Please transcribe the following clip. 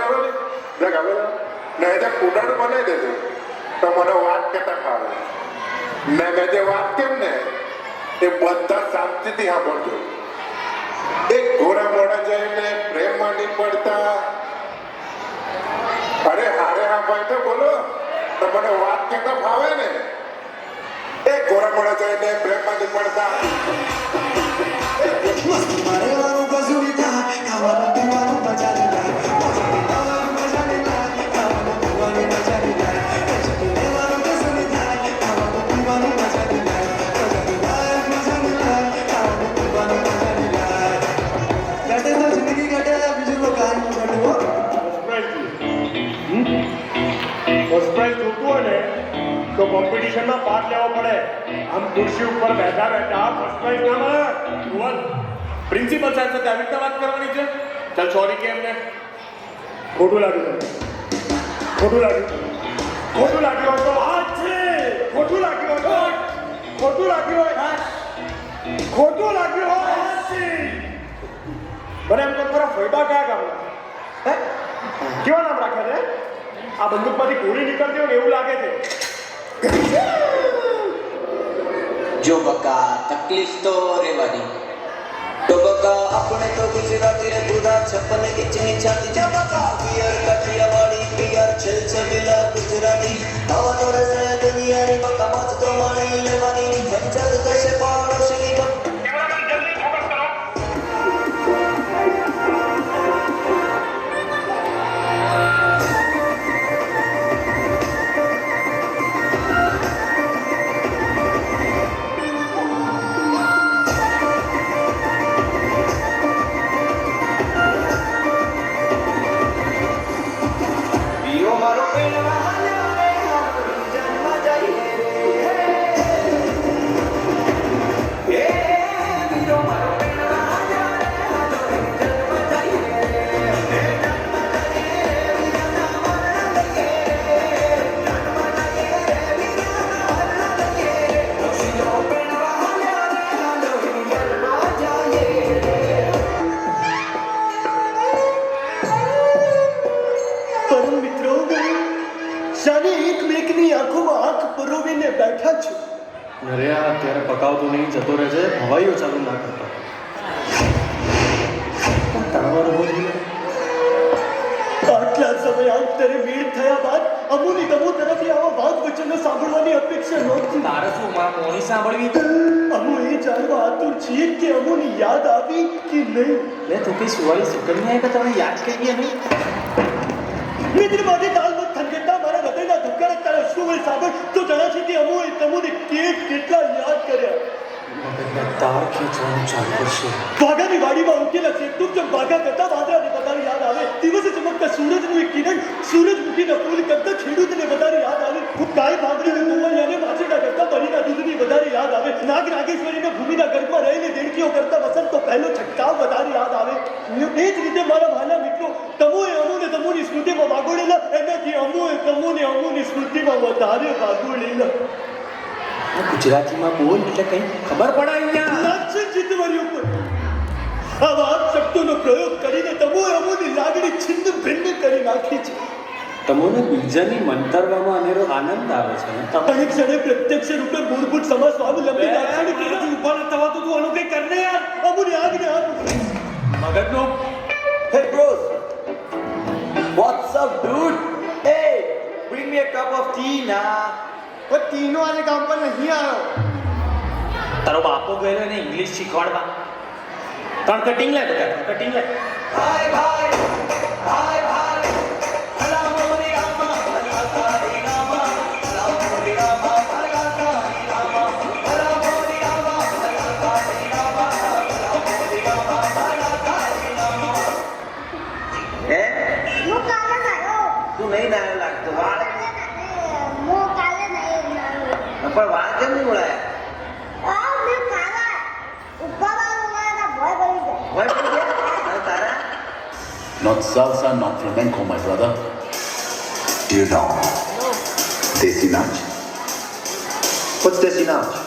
આવે ને દેખ હવે ને જે કુડાડ બનાવી દેજો તો મને વાત કહેતા ફાવે ને મેં જે વાત કેમ ને એ બધા શાંતિથી સાંભળજો એક ઘોડા મોડા જઈને પ્રેમમાં નહીં પડતા અરે હારે હા ભાઈ તો બોલો તો મને વાત કહેતા ફાવે ને એક ઘોડા મોડા જઈને પ્રેમમાં નહીં પડતા મારે વાળું કશું થાય ખાવાનું પીવાનું મજા નહીં થાય ખાવાનું મજા નહીં થાય ખાવાનું પીવાનું મજા નહીં થાય લેવાનું કશું નહીં થાય ખાવાનું પીવાનું મજા નહીં થાય મજા નહીં થાય ખાવાનું પીવાનું મજા નહીં થાય ઘટે તો જિંદગી ઘટે બીજું તો કાંઈ નહીં ઘટવું ફર્સ્ટ પ્રાઇઝ જોતું હોય ને તો કોમ્પિટિશનમાં પાર્ટ લેવો પડે આમ ખુરશી ઉપર બેઠા બેઠા ફર્સ્ટ પ્રાઇઝ ના મળે ભુવન પ્રિન્સિપલ સાહેબ સાથે આવી રીતે વાત કરવાની છે ચાલ સોરી કેમ ને ખોટું લાગ્યું ખોટું લાગ્યું ખોટું લાગ્યું હોય તો હાથ છે ખોટું લાગ્યું હોય તો ખોટું લાગ્યું હોય ખોટું લાગ્યું હોય હાથ છે મને એમ તો તમારા ફૈબા કયા ગામના હે કેવા નામ રાખ્યા છે આ બંદૂકમાંથી ગોળી નીકળતી હોય ને એવું લાગે છે જો બકા તકલીફ તો રેવાની તો બકા આપણે તો ગુજરાતી રે પૂરા છપ્પન ઇંચની છાતી જા બકા પિયર કઠિયાવાડી પિયર છેલ છબીલા ગુજરાતી આવા તો રે દુનિયાની બકા મત તો માણી લેવાની પંચાયત કશે પાડોશી બેઠા છું અરે આ અત્યારે પકાવતું નહીં જતો રહે છે હવાઈઓ ચાલુ ના કરતો આટલા સમય અંતરે ભીડ થયા બાદ અમુની તમુ તરફથી આવા વાત વચનો સાંભળવાની અપેક્ષા નહોતી તારે શું મારા મોની સાંભળવી અમુ એ જાણવા આતુર છીએ કે અમુની યાદ આવી કે નહીં લે તું કઈ સુવાળી સુકન્યા કે તને યાદ કરીએ નહીં મિત્ર માટે તાલ મત થનગતા મારા હૃદયના ધબકારા તારા અશ્રુમય સાગર તો જણાશે કે અમુએ તમુને કેટલા યાદ કર્યા તાર ખેંચવાનું ચાલુ કરશે વાઘાની વાડીમાં ઉકેલા છે તું જેમ વાઘા કરતા વાદળાને વધારે યાદ આવે દિવસે ચમકતા સૂરજનું એક કિરણ સૂરજમુખીના ફૂલ કરતા ખેડૂતને વધારે યાદ આવે ગાય ભાગરીને ગોવૈયાને વાછરડા કરતા બળીના દૂધની વધારે યાદ આવે નાગ નાગેશ્વરીને ભૂમિના ગર્ભમાં રહીને દેડકીઓ કરતા વસંતનો પહેલો છંટકાવ વધારે યાદ આવે એ જ રીતે મારા ભાના મિત્રો તમોએ અમુને તમોની સ્મૃતિમાં વાગોળેલા એનાથી અમુએ તમોને અમુની સ્મૃતિમાં વધારે વાગોળેલા ગુજરાતીમાં બોલ એટલે કઈ ખબર પડે અહીંયા લાક્ષણ જીતવારીઓ પર આવા શબ્દોનો પ્રયોગ કરીને તમોએ અમુની લાગણી છિન્ન ભિન્ન કરી નાખી છે તમને બીજાની મંતરવામાં અનેરો આનંદ આવે છે ને અને ક્ષણે પ્રત્યક્ષ રૂપે મૂળભૂત સમાજ સ્વાવલંબી લાક્ષણિક તેનાથી ઉપર ન થવાતું તું આનું કઈ કરને યાર અમુની આગને આપ મગજનો Hey bros, what's up dude? Hey, bring me a cup of tea now. वो तीनों वाले काम पर नहीं आयो તારો બાપો ગયેલો ને ઇંગ્લિશ શીખવાડવા ત્રણ કટિંગ લે બધા કટિંગ લે Bye bye, bye bye. Hello Rama, hello Rama, hello Rama, hello Rama, hello Rama, હે હું કાલે નાયો તું નહીં નાયો લાગતો વાળ હું કાલે નાયો પણ વાળ કેમ નહીં ઉડાયા આ મેં કાલા ઉપર વાળા ભય પડી જાય ભય પડી ગયા હવે તારા Not salsa, not flamenco, my brother. Do you know Desi Nach? What's Desi Nach?